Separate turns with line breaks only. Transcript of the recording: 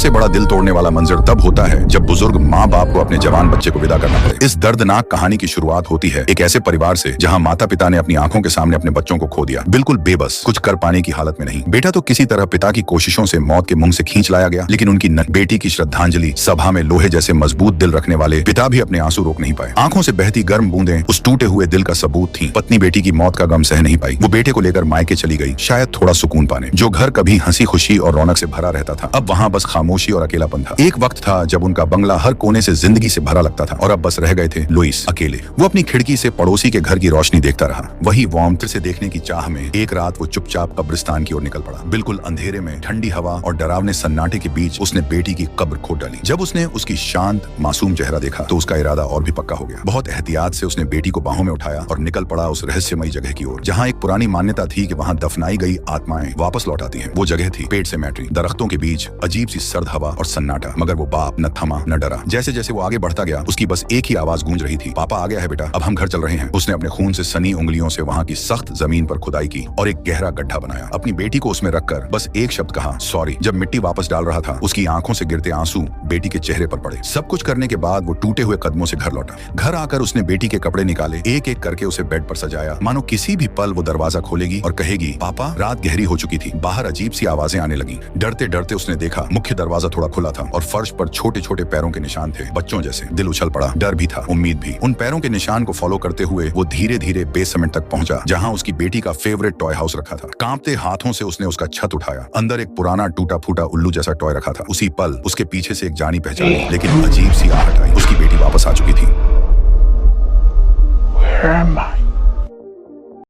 सबसे बड़ा दिल तोड़ने वाला मंजर तब होता है जब बुजुर्ग माँ बाप को अपने जवान बच्चे को विदा करना पड़े। इस दर्दनाक कहानी की शुरुआत होती है एक ऐसे परिवार से जहाँ माता पिता ने अपनी आंखों के सामने अपने बच्चों को खो दिया, बिल्कुल बेबस, कुछ कर पाने की हालत में नहीं। बेटा तो किसी तरह पिता की कोशिशों से मौत के मुंह से खींच लाया गया, लेकिन उनकी बेटी की श्रद्धांजलि सभा में लोहे जैसे मजबूत दिल रखने वाले पिता भी अपने आंसू रोक नहीं पाए। आंखों से बहती गर्म बूंदें उस टूटे हुए दिल का सबूत थी। पत्नी बेटी की मौत का गम सह नहीं पाई, वो बेटे को लेकर मायके चली गई, शायद थोड़ा सुकून पाने। जो घर कभी हंसी खुशी और रौनक से भरा रहता था, अब वहाँ बस खामोशी और अकेलापन था। एक वक्त था जब उनका बंगला हर कोने से जिंदगी से भरा लगता था, और अब बस रह गए थे लुइस अकेले। वो अपनी खिड़की से पड़ोसी के घर की रोशनी देखता रहा, वही वार्मथ से देखने की चाह में एक रात वो चुपचाप कब्रिस्तान की ओर निकल पड़ा। बिल्कुल अंधेरे में, ठंडी हवा और डरावने सन्नाटे के बीच उसने बेटी की कब्र खोद डाली। जब उसने उसकी शांत मासूम चेहरा देखा तो उसका इरादा और भी पक्का हो गया। बहुत एहतियात से उसने बेटी को बाहों में उठाया और निकल पड़ा उस रहस्यमयी जगह की ओर, जहाँ एक पुरानी मान्यता थी कि वहाँ दफनाई गई आत्माएं वापस लौट आती हैं। वो जगह थी पेट सेमेट्री। दरख्तों के बीच अजीब सी सर्द हवा और सन्नाटा, मगर वो बाप न थमा न डरा। जैसे जैसे वो आगे बढ़ता गया, उसकी बस एक ही आवाज गूंज रही थी, पापा आ गया है बेटा, अब हम घर चल रहे हैं। उसने अपने खून से सनी उंगलियों से वहाँ की सख्त जमीन पर खुदाई की और एक गहरा गड्ढा बनाया। अपनी बेटी को उसमें रखकर बस एक शब्द कहा, सॉरी। जब मिट्टी वापस डाल रहा था, उसकी आंखों से गिरते आंसू बेटी के चेहरे पर पड़े। सब कुछ करने के बाद वो टूटे हुए कदमों से घर लौटा। घर आकर उसने बेटी के कपड़े निकाले, एक एक करके उसे बेड पर सजाया, मानो किसी भी पल वो दरवाजा खोलेगी और कहेगी, पापा। रात गहरी हो चुकी थी, बाहर अजीब सी आवाजें आने लगी। डरते डरते उसने देखा मुख्य दरवाजा थोड़ा खुला था और फर्श पर छोटे छोटे पैरों के निशान थे, बच्चों जैसे। दिल उछल पड़ा, डर भी था, उम्मीद भी। उन पैरों के निशान को फॉलो करते हुए वो धीरे धीरे बेसमेंट तक पहुंचा, जहां उसकी बेटी का फेवरेट टॉय हाउस रखा था। कांपते हाथों से उसने उसका छत उठाया। अंदर एक पुराना टूटा फूटा उल्लू जैसा टॉय रखा था। उसी पल उसके पीछे से एक जानी पहचानी, लेकिन अजीब सी आहट आई। उसकी बेटी वापस आ चुकी थी।
Where am I?